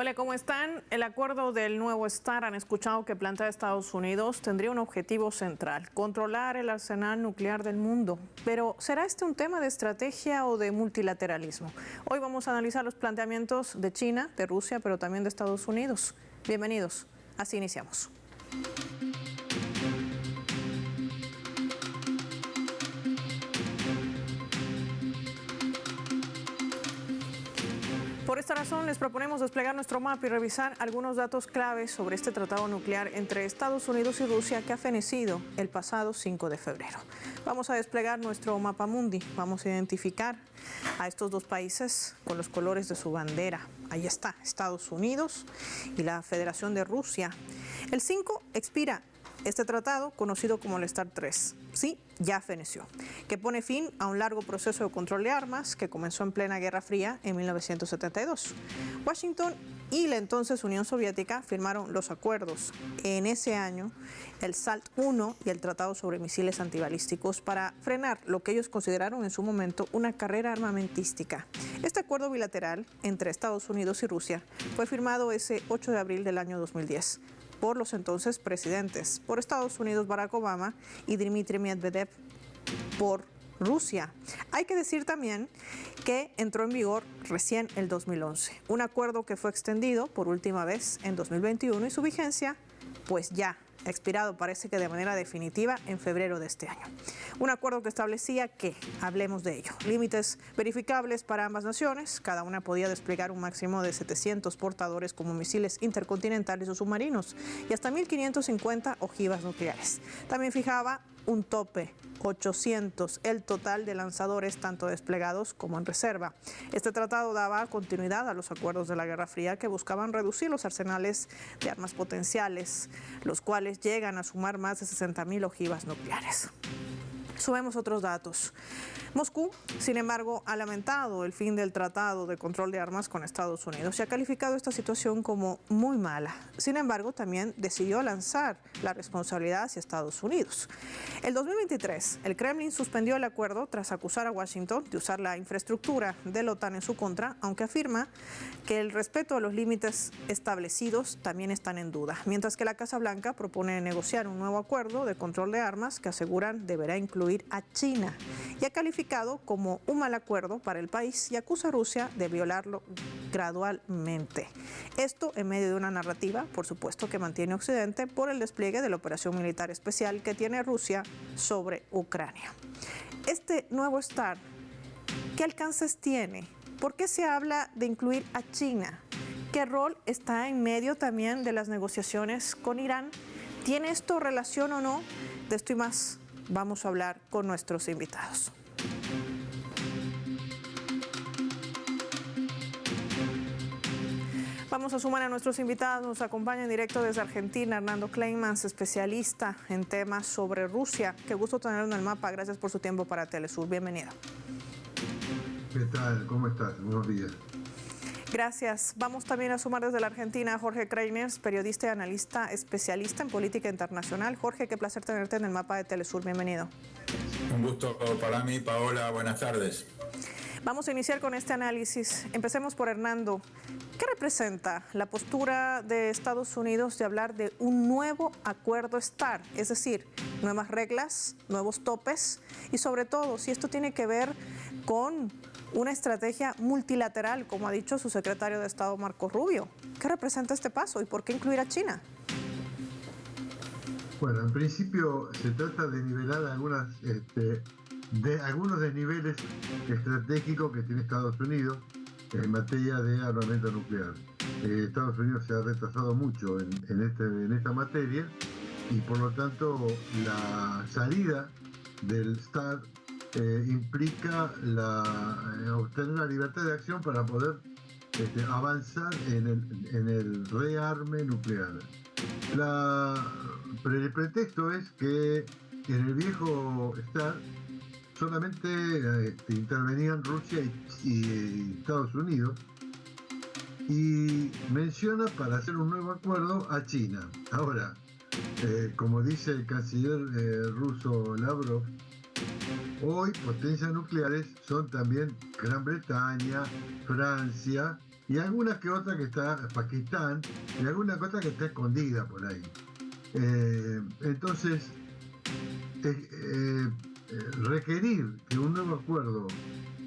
Hola, ¿cómo están? El acuerdo del nuevo START, han escuchado que plantea Estados Unidos, tendría un objetivo central: controlar el arsenal nuclear del mundo. Pero ¿será este un tema de estrategia o de multilateralismo? Hoy vamos a analizar los planteamientos de China, de Rusia, pero también de Estados Unidos. Bienvenidos. Así iniciamos. Por esta razón, les proponemos desplegar nuestro mapa y revisar algunos datos claves sobre este tratado nuclear entre Estados Unidos y Rusia que ha fenecido el pasado 5 de febrero. Vamos a desplegar nuestro mapa mundi. Vamos a identificar a estos dos países con los colores de su bandera. Ahí está, Estados Unidos y la Federación de Rusia. El 5 expira este tratado, conocido como el START 3, sí, ya feneció, que pone fin a un largo proceso de control de armas que comenzó en plena Guerra Fría en 1972. Washington y la entonces Unión Soviética firmaron los acuerdos en ese año, el SALT I y el Tratado sobre Misiles Antibalísticos, para frenar lo que ellos consideraron en su momento una carrera armamentística. Este acuerdo bilateral entre Estados Unidos y Rusia fue firmado ese 8 de abril del año 2010. Por los entonces presidentes, por Estados Unidos Barack Obama y Dmitry Medvedev por Rusia. Hay que decir también que entró en vigor recién el 2011, un acuerdo que fue extendido por última vez en 2021 y su vigencia pues ya expirado, parece que de manera definitiva, en febrero de este año. Un acuerdo que establecía que, hablemos de ello, límites verificables para ambas naciones. Cada una podía desplegar un máximo de 700 portadores como misiles intercontinentales o submarinos y hasta 1.550 ojivas nucleares. También fijaba un tope, 800, el total de lanzadores tanto desplegados como en reserva. Este tratado daba continuidad a los acuerdos de la Guerra Fría que buscaban reducir los arsenales de armas potenciales, los cuales llegan a sumar más de 60.000 ojivas nucleares. Sumemos otros datos. Moscú, sin embargo, ha lamentado el fin del Tratado de Control de Armas con Estados Unidos y ha calificado esta situación como muy mala. Sin embargo, también decidió lanzar la responsabilidad hacia Estados Unidos. El 2023, el Kremlin suspendió el acuerdo tras acusar a Washington de usar la infraestructura de la OTAN en su contra, aunque afirma que el respeto a los límites establecidos también están en duda, mientras que la Casa Blanca propone negociar un nuevo acuerdo de control de armas que aseguran deberá incluir a China y ha calificado como un mal acuerdo para el país y acusa a Rusia de violarlo gradualmente. Esto en medio de una narrativa, por supuesto, que mantiene Occidente por el despliegue de la operación militar especial que tiene Rusia sobre Ucrania. Este nuevo START, ¿qué alcances tiene? ¿Por qué se habla de incluir a China? ¿Qué rol está en medio también de las negociaciones con Irán? ¿Tiene esto relación o no? De esto y más vamos a hablar con nuestros invitados. Vamos a sumar a nuestros invitados. Nos acompaña en directo desde Argentina Hernando Kleinmans, especialista en temas sobre Rusia. Qué gusto tenerlo en el mapa. Gracias por su tiempo para Telesur. Bienvenido. ¿Qué tal? ¿Cómo estás? Buenos días. Gracias. Vamos también a sumar desde la Argentina a Jorge Kreiners, periodista y analista especialista en política internacional. Jorge, qué placer tenerte en el mapa de Telesur. Bienvenido. Un gusto para mí, Paola. Buenas tardes. Vamos a iniciar con este análisis. Empecemos por Hernando. ¿Qué representa la postura de Estados Unidos de hablar de un nuevo acuerdo START? Es decir, nuevas reglas, nuevos topes y sobre todo si esto tiene que ver con una estrategia multilateral, como ha dicho su secretario de Estado Marco Rubio. ¿Qué representa este paso y por qué incluir a China? Bueno, en principio se trata de nivelar algunos desniveles estratégicos que tiene Estados Unidos en materia de armamento nuclear. Estados Unidos se ha retrasado mucho en esta materia y por lo tanto la salida del START implica obtener la libertad de acción para poder avanzar en el rearme nuclear. El pretexto es que en el viejo START solamente intervenían Rusia y Estados Unidos y menciona para hacer un nuevo acuerdo a China. Ahora, como dice el canciller ruso Lavrov, hoy potencias nucleares son también Gran Bretaña, Francia y alguna que otra que está Pakistán, y alguna que otra que está escondida por ahí. Entonces, requerir que un nuevo acuerdo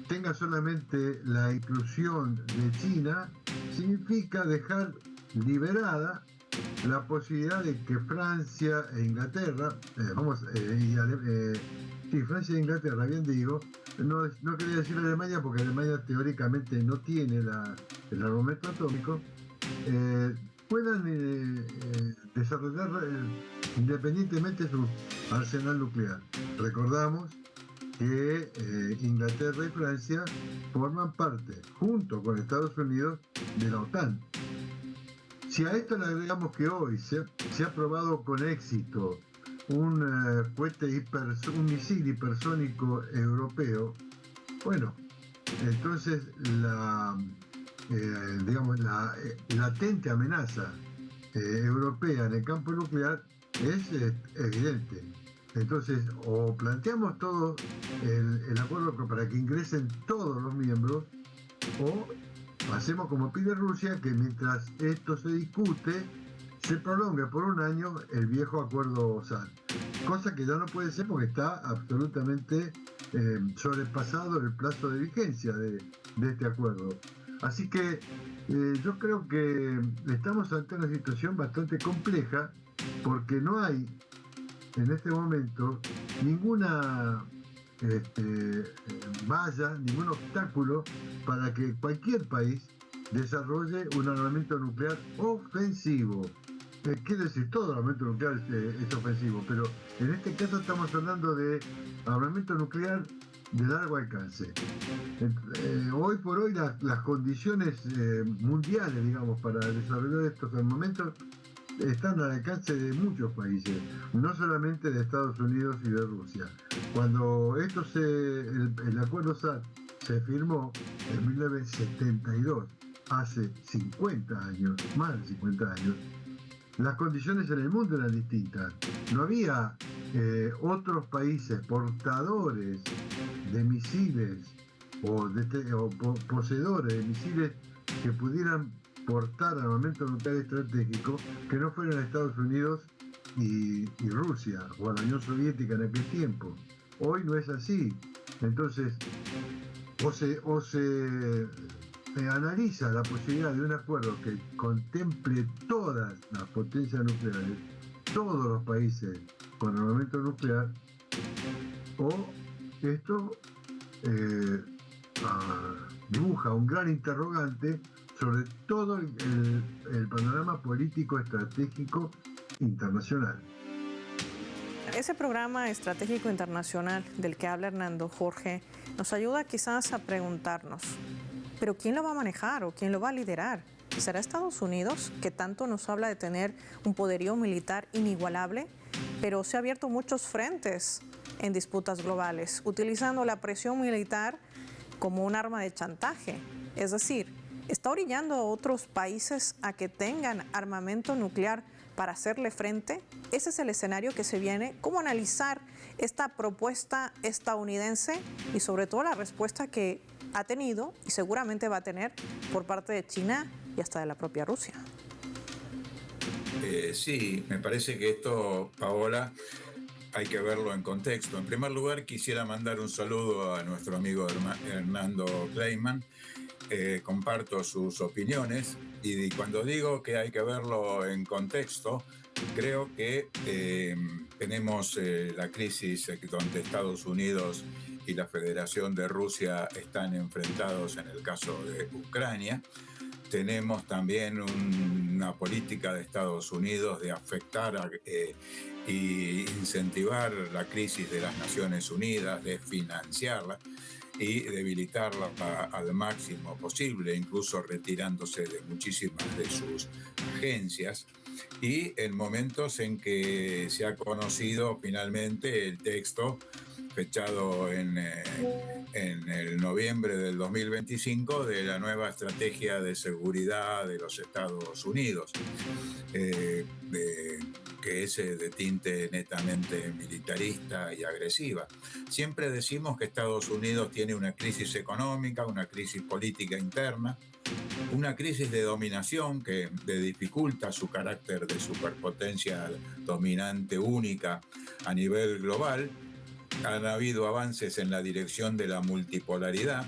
tenga solamente la inclusión de China significa dejar liberada la posibilidad de que Francia e Inglaterra, Francia e Inglaterra, bien digo, no quería decir Alemania porque Alemania teóricamente no tiene el armamento atómico, puedan desarrollar independientemente su arsenal nuclear. Recordamos que Inglaterra y Francia forman parte, junto con Estados Unidos, de la OTAN. Si a esto le agregamos que hoy se ha probado con éxito un misil hipersónico europeo, bueno, entonces la latente amenaza europea en el campo nuclear es evidente. Entonces, o planteamos todo el acuerdo para que ingresen todos los miembros, o hacemos como pide Rusia, que mientras esto se discute, se prolongue por un año el viejo acuerdo SALT. Cosa que ya no puede ser porque está absolutamente sobrepasado el plazo de vigencia de este acuerdo. Así que yo creo que estamos ante una situación bastante compleja, porque no hay en este momento ninguna valla, ningún obstáculo para que cualquier país desarrolle un armamento nuclear ofensivo. Quiere decir, todo armamento nuclear es ofensivo, pero en este caso estamos hablando de armamento nuclear de largo alcance. Hoy por hoy las condiciones mundiales, digamos, para desarrollar estos armamentos están al alcance de muchos países, no solamente de Estados Unidos y de Rusia. Cuando el acuerdo SALT se firmó en 1972, hace 50 años, más de 50 años, las condiciones en el mundo eran distintas. No había otros países portadores de misiles o poseedores de misiles que pudieran portar armamento nuclear estratégico que no fueran a Estados Unidos y Rusia, o a la Unión Soviética en aquel tiempo. Hoy no es así. Entonces, o se analiza la posibilidad de un acuerdo que contemple todas las potencias nucleares, todos los países con armamento nuclear, o esto dibuja un gran interrogante sobre todo el panorama político estratégico internacional. Ese programa estratégico internacional del que habla Hernando, Jorge, nos ayuda quizás a preguntarnos, ¿pero quién lo va a manejar o quién lo va a liderar? ¿Será Estados Unidos, que tanto nos habla de tener un poderío militar inigualable, pero se ha abierto muchos frentes en disputas globales, utilizando la presión militar como un arma de chantaje? Es decir, ¿está orillando a otros países a que tengan armamento nuclear para hacerle frente? Ese es el escenario que se viene. ¿Cómo analizar esta propuesta estadounidense y sobre todo la respuesta que ha tenido y seguramente va a tener por parte de China y hasta de la propia Rusia? Sí, me parece que esto, Paola, hay que verlo en contexto. En primer lugar, quisiera mandar un saludo a nuestro amigo Hernando Kleiman. Comparto sus opiniones y cuando digo que hay que verlo en contexto, creo que tenemos la crisis donde Estados Unidos y la Federación de Rusia están enfrentados en el caso de Ucrania. Tenemos también una política de Estados Unidos de afectar y incentivar la crisis de las Naciones Unidas, de financiarla y debilitarla al máximo posible, incluso retirándose de muchísimas de sus agencias. Y en momentos en que se ha conocido finalmente el texto fechado en el noviembre del 2025 de la nueva estrategia de seguridad de los Estados Unidos, que es de tinte netamente militarista y agresiva. Siempre decimos que Estados Unidos tiene una crisis económica, una crisis política interna, una crisis de dominación que dificulta su carácter de superpotencia dominante única a nivel global. Han habido avances en la dirección de la multipolaridad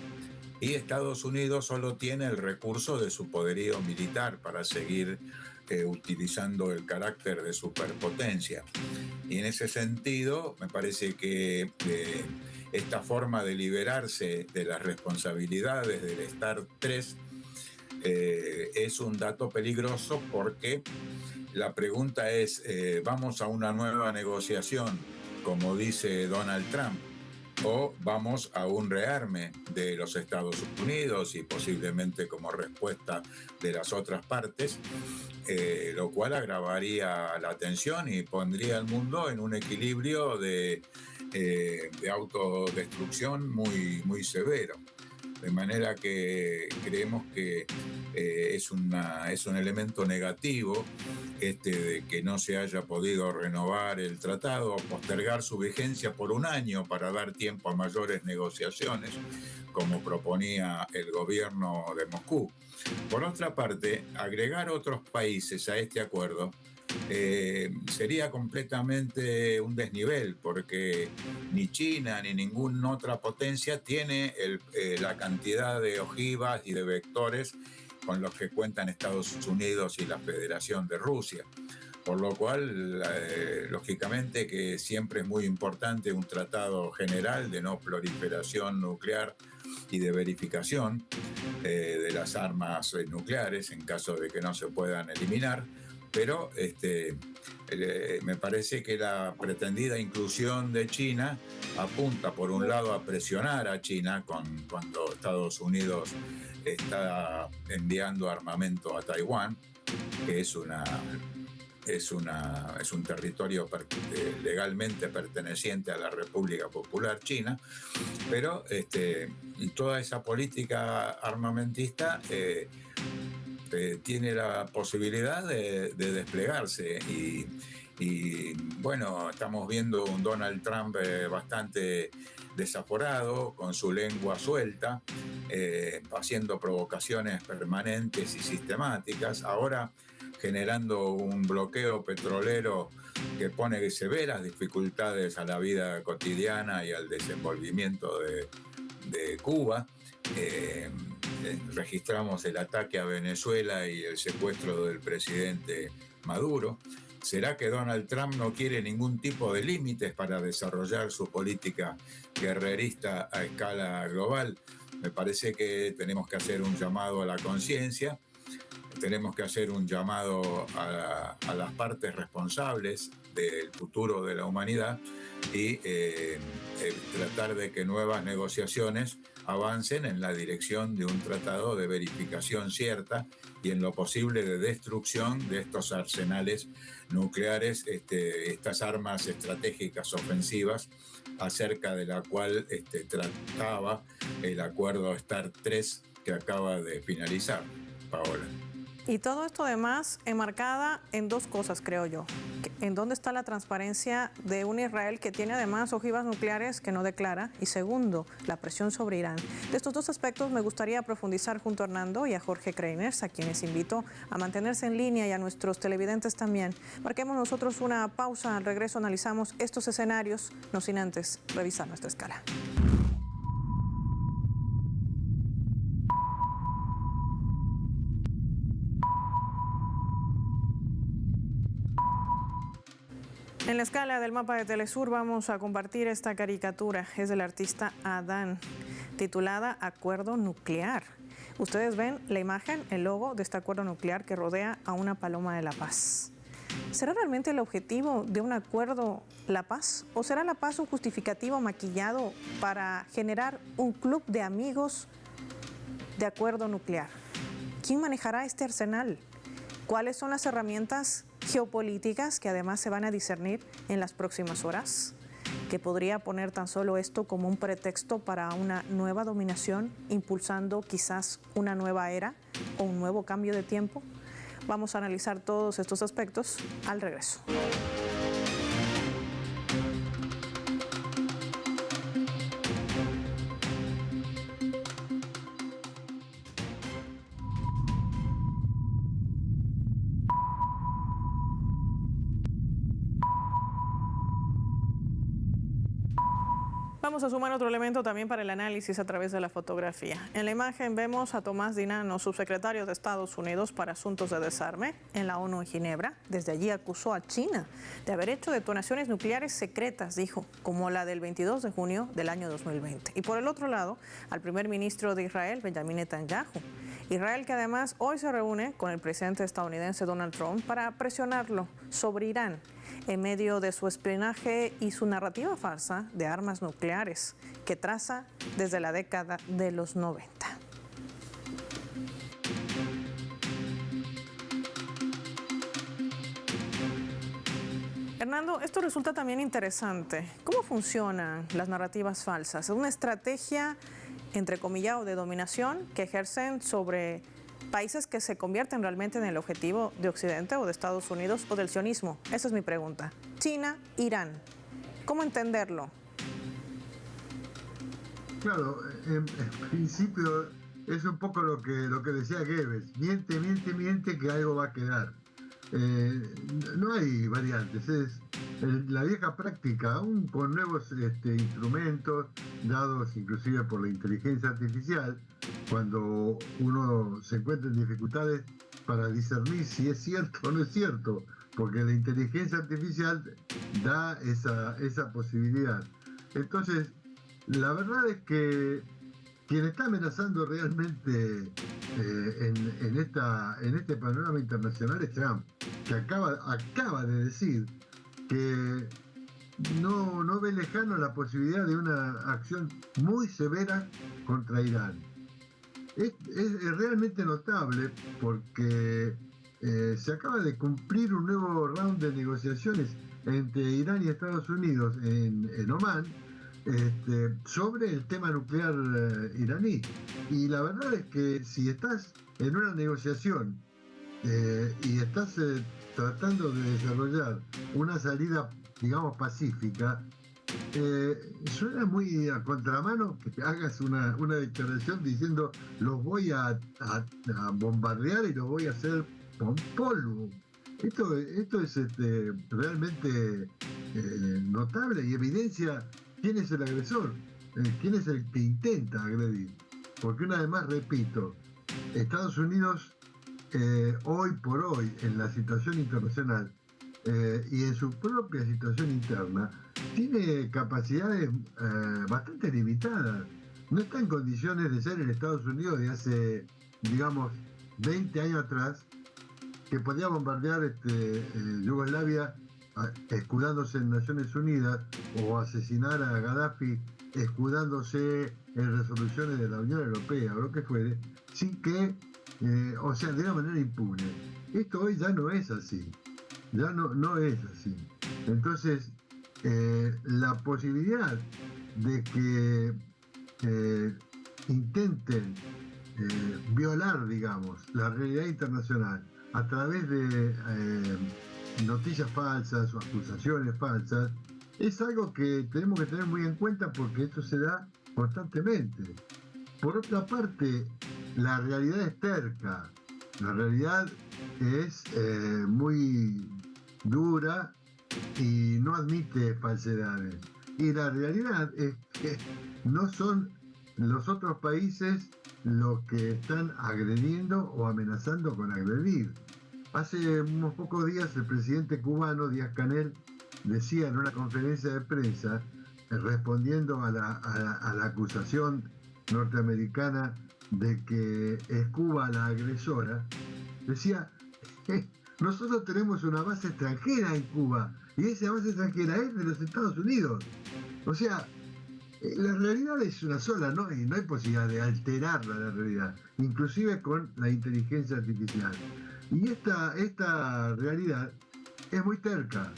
y Estados Unidos solo tiene el recurso de su poderío militar para seguir utilizando el carácter de superpotencia. Y en ese sentido, me parece que esta forma de liberarse de las responsabilidades del START 3 es un dato peligroso, porque la pregunta es, ¿vamos a una nueva negociación, como dice Donald Trump, o vamos a un rearme de los Estados Unidos y posiblemente como respuesta de las otras partes, lo cual agravaría la tensión y pondría al mundo en un equilibrio de autodestrucción muy, muy severo? De manera que creemos que es un elemento negativo de que no se haya podido renovar el tratado o postergar su vigencia por un año para dar tiempo a mayores negociaciones, como proponía el gobierno de Moscú. Por otra parte, agregar otros países a este acuerdo sería completamente un desnivel, porque ni China ni ninguna otra potencia tiene la cantidad de ojivas y de vectores con los que cuentan Estados Unidos y la Federación de Rusia. Por lo cual, lógicamente que siempre es muy importante un tratado general de no proliferación nuclear y de verificación de las armas nucleares en caso de que no se puedan eliminar. Pero me parece que la pretendida inclusión de China apunta, por un lado, a presionar a China cuando Estados Unidos está enviando armamento a Taiwán, que es un territorio legalmente perteneciente a la República Popular China, pero toda esa política armamentista tiene la posibilidad de desplegarse y bueno, estamos viendo un Donald Trump bastante desaforado, con su lengua suelta, haciendo provocaciones permanentes y sistemáticas, ahora generando un bloqueo petrolero que pone severas dificultades a la vida cotidiana y al desenvolvimiento de Cuba. Registramos el ataque a Venezuela y el secuestro del presidente Maduro. ¿Será que Donald Trump no quiere ningún tipo de límites para desarrollar su política guerrerista a escala global? Me parece que tenemos que hacer un llamado a la conciencia, tenemos que hacer un llamado a las partes responsables del futuro de la humanidad y tratar de que nuevas negociaciones avancen en la dirección de un tratado de verificación cierta y en lo posible de destrucción de estos arsenales nucleares, estas armas estratégicas ofensivas, acerca de la cual trataba el acuerdo START 3 que acaba de finalizar, Paola. Y todo esto además enmarcada en dos cosas, creo yo. En dónde está la transparencia de un Israel que tiene además ojivas nucleares que no declara, y segundo, la presión sobre Irán. De estos dos aspectos me gustaría profundizar junto a Hernando y a Jorge Kreiners, a quienes invito a mantenerse en línea, y a nuestros televidentes también. Marquemos nosotros una pausa, al regreso analizamos estos escenarios, no sin antes revisar nuestra escala. En la escala del mapa de Telesur vamos a compartir esta caricatura. Es del artista Adán, titulada Acuerdo Nuclear. Ustedes ven la imagen, el logo de este acuerdo nuclear que rodea a una paloma de la paz. ¿Será realmente el objetivo de un acuerdo la paz? ¿O será la paz un justificativo maquillado para generar un club de amigos de acuerdo nuclear? ¿Quién manejará este arsenal? ¿Cuáles son las herramientas geopolíticas que además se van a discernir en las próximas horas? ¿Que podría poner tan solo esto como un pretexto para una nueva dominación, impulsando quizás una nueva era o un nuevo cambio de tiempo? Vamos a analizar todos estos aspectos al regreso. Vamos a sumar otro elemento también para el análisis a través de la fotografía. En la imagen vemos a Tomás Dinano, subsecretario de Estados Unidos para Asuntos de Desarme en la ONU en Ginebra. Desde allí acusó a China de haber hecho detonaciones nucleares secretas, dijo, como la del 22 de junio del año 2020. Y por el otro lado, al primer ministro de Israel, Benjamin Netanyahu. Israel, que además hoy se reúne con el presidente estadounidense Donald Trump para presionarlo sobre Irán en medio de su espionaje y su narrativa farsa de armas nucleares que traza desde la década de los 90. Hernando, esto resulta también interesante. ¿Cómo funcionan las narrativas falsas? ¿Es una estrategia, entrecomillado, de dominación que ejercen sobre países que se convierten realmente en el objetivo de Occidente o de Estados Unidos o del sionismo? Esa es mi pregunta. China, Irán. ¿Cómo entenderlo? Claro, en principio es un poco lo que decía Goebbels. Miente, miente, miente que algo va a quedar. No hay variantes, es la vieja práctica, aún con nuevos instrumentos dados inclusive por la inteligencia artificial, cuando uno se encuentra en dificultades para discernir si es cierto o no es cierto, porque la inteligencia artificial da esa posibilidad. Entonces, la verdad es que quien está amenazando realmente en este panorama internacional es Trump, que acaba de decir que no ve lejano la posibilidad de una acción muy severa contra Irán. Es realmente notable porque se acaba de cumplir un nuevo round de negociaciones entre Irán y Estados Unidos en Omán, sobre el tema nuclear iraní. Y la verdad es que si estás en una negociación y estás tratando de desarrollar una salida, digamos, pacífica, suena muy a contramano que hagas una declaración diciendo los voy a bombardear y los voy a hacer con polvo. Esto es realmente notable y evidencia quién es el agresor, quién es el que intenta agredir. Porque una vez más, repito, Estados Unidos hoy por hoy, en la situación internacional y en su propia situación interna, tiene capacidades bastante limitadas. No está en condiciones de ser el Estados Unidos de hace, digamos, 20 años atrás, que podía bombardear Yugoslavia escudándose en Naciones Unidas, o asesinar a Gaddafi escudándose en resoluciones de la Unión Europea o lo que fuere, sin que, de una manera impune. Esto hoy ya no es así, ya no es así. Entonces, la posibilidad de que intenten violar, digamos, la realidad internacional a través de noticias falsas o acusaciones falsas, es algo que tenemos que tener muy en cuenta porque esto se da constantemente. Por otra parte, la realidad es terca, la realidad es muy dura y no admite falsedades. Y la realidad es que no son los otros países los que están agrediendo o amenazando con agredir. Hace unos pocos días el presidente cubano Díaz-Canel decía en una conferencia de prensa, respondiendo a la acusación norteamericana de que es Cuba la agresora, decía, nosotros tenemos una base extranjera en Cuba y esa base extranjera es de los Estados Unidos. O sea, la realidad es una sola, no hay posibilidad de alterarla, la realidad, inclusive con la inteligencia artificial. Y esta realidad es muy terca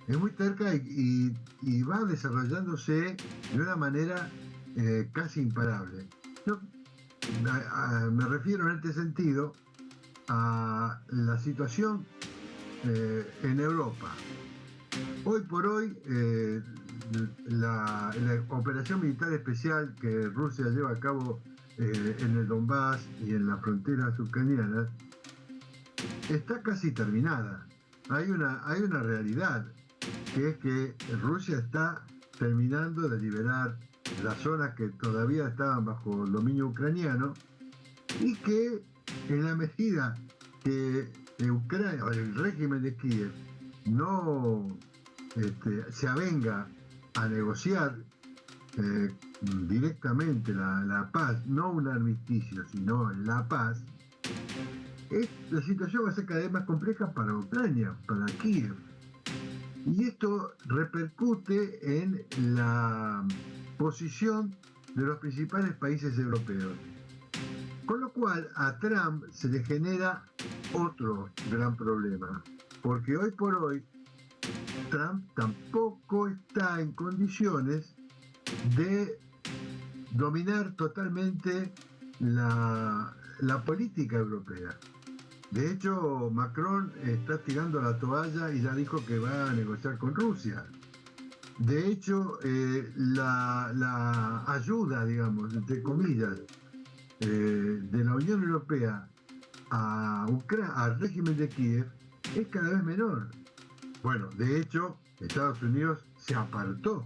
y va desarrollándose de una manera casi imparable. Yo me refiero en este sentido a la situación en Europa. Hoy por hoy, la operación militar especial que Rusia lleva a cabo en el Donbass y en las fronteras ucranianas está casi terminada. Hay una realidad, que es que Rusia está terminando de liberar las zonas que todavía estaban bajo el dominio ucraniano, y que en la medida que Ucrania, o el régimen de Kiev, no se avenga a negociar directamente la paz, no un armisticio, sino la paz, la situación va a ser cada vez más compleja para Ucrania, para Kiev. Y esto repercute en la posición de los principales países europeos. Con lo cual a Trump se le genera otro gran problema, porque hoy por hoy Trump tampoco está en condiciones de dominar totalmente la política europea. De hecho, Macron está tirando la toalla y ya dijo que va a negociar con Rusia. De hecho, la ayuda, digamos, entre comillas, de la Unión Europea al régimen de Kiev es cada vez menor. Bueno, de hecho, Estados Unidos se apartó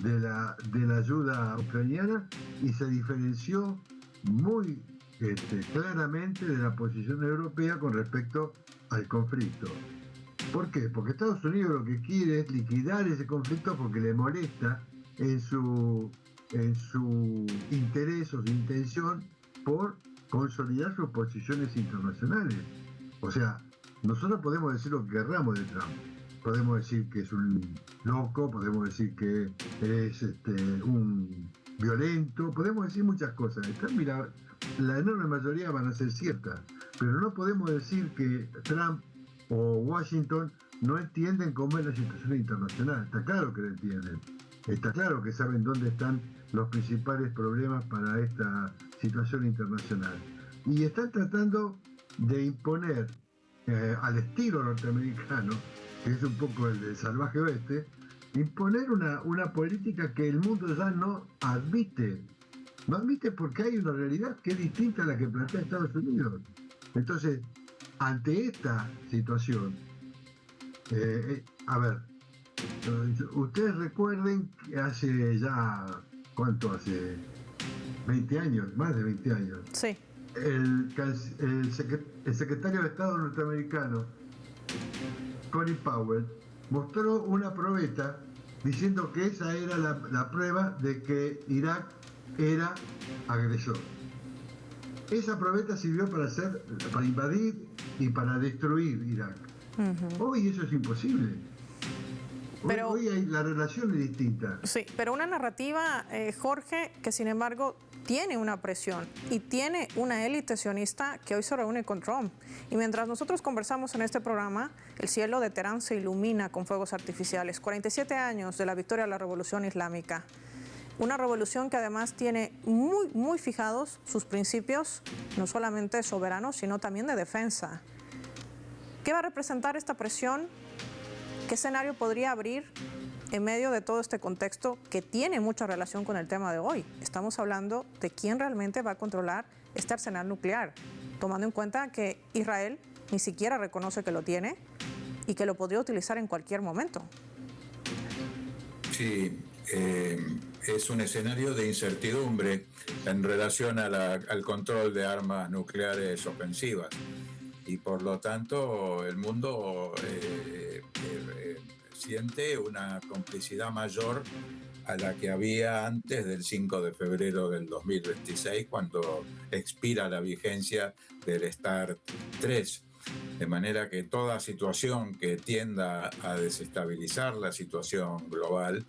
de la ayuda ucraniana y se diferenció muy claramente de la posición europea con respecto al conflicto. ¿Por qué? Porque Estados Unidos lo que quiere es liquidar ese conflicto porque le molesta en su interés o su intención por consolidar sus posiciones internacionales. O sea, nosotros podemos decir lo que querramos de Trump. Podemos decir que es un loco, podemos decir que es un violento, podemos decir muchas cosas. Mira, la enorme mayoría van a ser ciertas, pero no podemos decir que Trump o Washington no entienden cómo es la situación internacional. Está claro que lo entienden. Está claro que saben dónde están los principales problemas para esta situación internacional. Y están tratando de imponer al estilo norteamericano, que es un poco el del salvaje oeste, imponer una política que el mundo ya no admite. No admite porque hay una realidad que es distinta a la que plantea Estados Unidos. Entonces, ante esta situación, ustedes recuerden que hace ya, ¿cuánto? Hace 20 años, más de 20 años. Sí. El secretario de Estado norteamericano, Colin Powell, mostró una probeta diciendo que esa era la prueba de que Irak era agresor. Esa probeta sirvió para invadir y para destruir Irak. Uh-huh. Hoy eso es imposible. Hoy la relación es distinta. Sí, pero una narrativa, Jorge, que sin embargo tiene una presión y tiene una élite sionista que hoy se reúne con Trump. Y mientras nosotros conversamos en este programa, el cielo de Teherán se ilumina con fuegos artificiales. 47 años de la victoria de la Revolución Islámica. Una revolución que además tiene muy, muy fijados sus principios, no solamente soberanos, sino también de defensa. ¿Qué va a representar esta presión? ¿Qué escenario podría abrir en medio de todo este contexto que tiene mucha relación con el tema de hoy? Estamos hablando de quién realmente va a controlar este arsenal nuclear, tomando en cuenta que Israel ni siquiera reconoce que lo tiene y que lo podría utilizar en cualquier momento. Sí, es un escenario de incertidumbre en relación al control de armas nucleares ofensivas. Y por lo tanto el mundo siente una complicidad mayor a la que había antes del 5 de febrero del 2026, cuando expira la vigencia del START 3. De manera que toda situación que tienda a desestabilizar la situación global,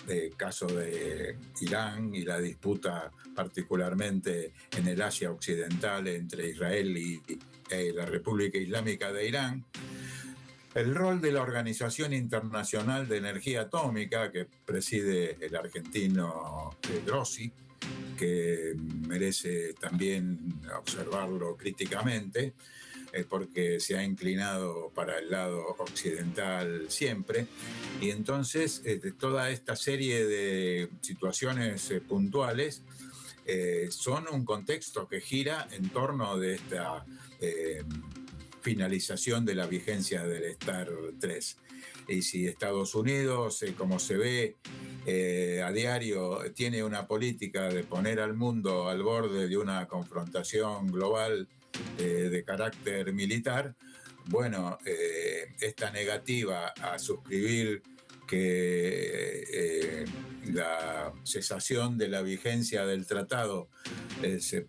el caso de Irán y la disputa particularmente en el Asia Occidental entre Israel y la República Islámica de Irán, el rol de la Organización Internacional de Energía Atómica, que preside el argentino Grossi, que merece también observarlo críticamente, porque se ha inclinado para el lado occidental siempre, y entonces toda esta serie de situaciones puntuales son un contexto que gira en torno de esta finalización de la vigencia del START 3. Y si Estados Unidos, como se ve a diario, tiene una política de poner al mundo al borde de una confrontación global de carácter militar, bueno, esta negativa a suscribir que la cesación de la vigencia del tratado se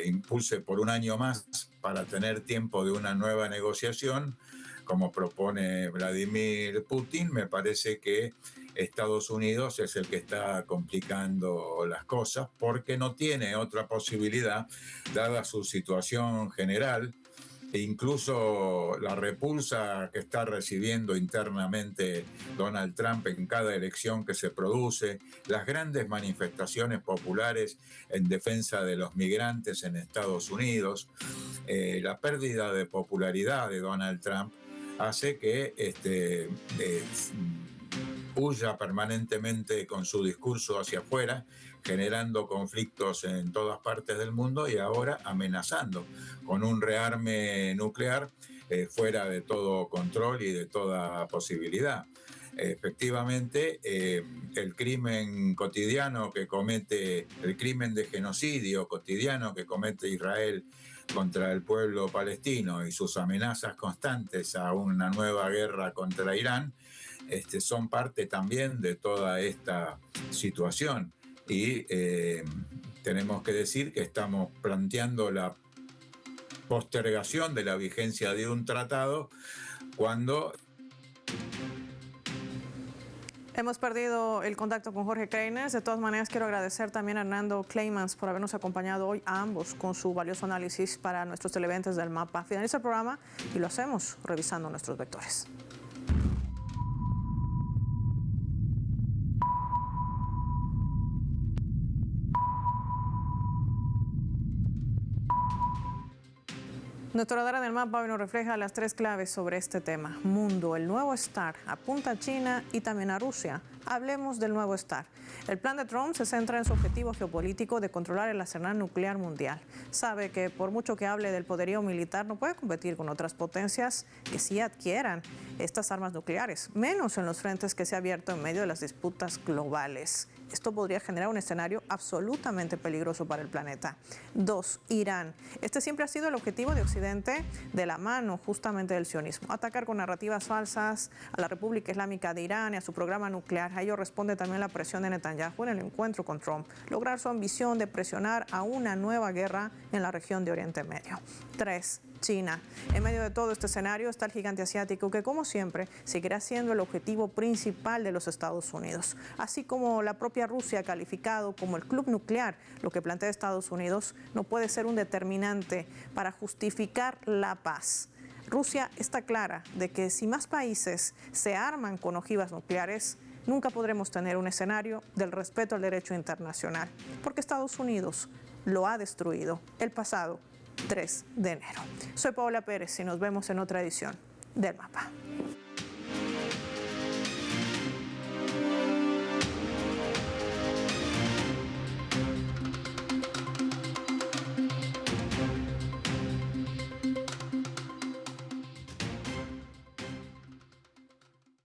impulse por un año más para tener tiempo de una nueva negociación, como propone Vladimir Putin, me parece que Estados Unidos es el que está complicando las cosas porque no tiene otra posibilidad, dada su situación general, e incluso la repulsa que está recibiendo internamente Donald Trump en cada elección que se produce, las grandes manifestaciones populares en defensa de los migrantes en Estados Unidos, la pérdida de popularidad de Donald Trump hace que huya permanentemente con su discurso hacia afuera, generando conflictos en todas partes del mundo y ahora amenazando con un rearme nuclear fuera de todo control y de toda posibilidad. Efectivamente, el crimen cotidiano que comete, el crimen de genocidio cotidiano que comete Israel contra el pueblo palestino y sus amenazas constantes a una nueva guerra contra Irán, son parte también de toda esta situación. Y tenemos que decir que estamos planteando la postergación de la vigencia de un tratado cuando... Hemos perdido el contacto con Jorge Kreiner. De todas maneras, quiero agradecer también a Hernando Kleimans por habernos acompañado hoy a ambos con su valioso análisis para nuestros televidentes del mapa. Finaliza el programa y lo hacemos revisando nuestros vectores. Nuestro radar en el mapa hoy nos refleja las tres claves sobre este tema. Mundo, el nuevo START, apunta a China y también a Rusia. Hablemos del nuevo START. El plan de Trump se centra en su objetivo geopolítico de controlar el arsenal nuclear mundial. Sabe que por mucho que hable del poderío militar, no puede competir con otras potencias que sí adquieran estas armas nucleares, menos en los frentes que se ha abierto en medio de las disputas globales. Esto podría generar un escenario absolutamente peligroso para el planeta. 2. Irán. Este siempre ha sido el objetivo de Occidente de la mano justamente del sionismo. Atacar con narrativas falsas a la República Islámica de Irán y a su programa nuclear. A ello responde también la presión de Netanyahu en el encuentro con Trump. Lograr su ambición de presionar a una nueva guerra en la región de Oriente Medio. 3. China. En medio de todo este escenario está el gigante asiático que, como siempre, seguirá siendo el objetivo principal de los Estados Unidos. Así como la propia Rusia ha calificado como el club nuclear, lo que plantea Estados Unidos no puede ser un determinante para justificar la paz. Rusia está clara de que si más países se arman con ojivas nucleares, nunca podremos tener un escenario del respeto al derecho internacional, porque Estados Unidos lo ha destruido el pasado 3 de enero. Soy Paola Pérez y nos vemos en otra edición del Mapa.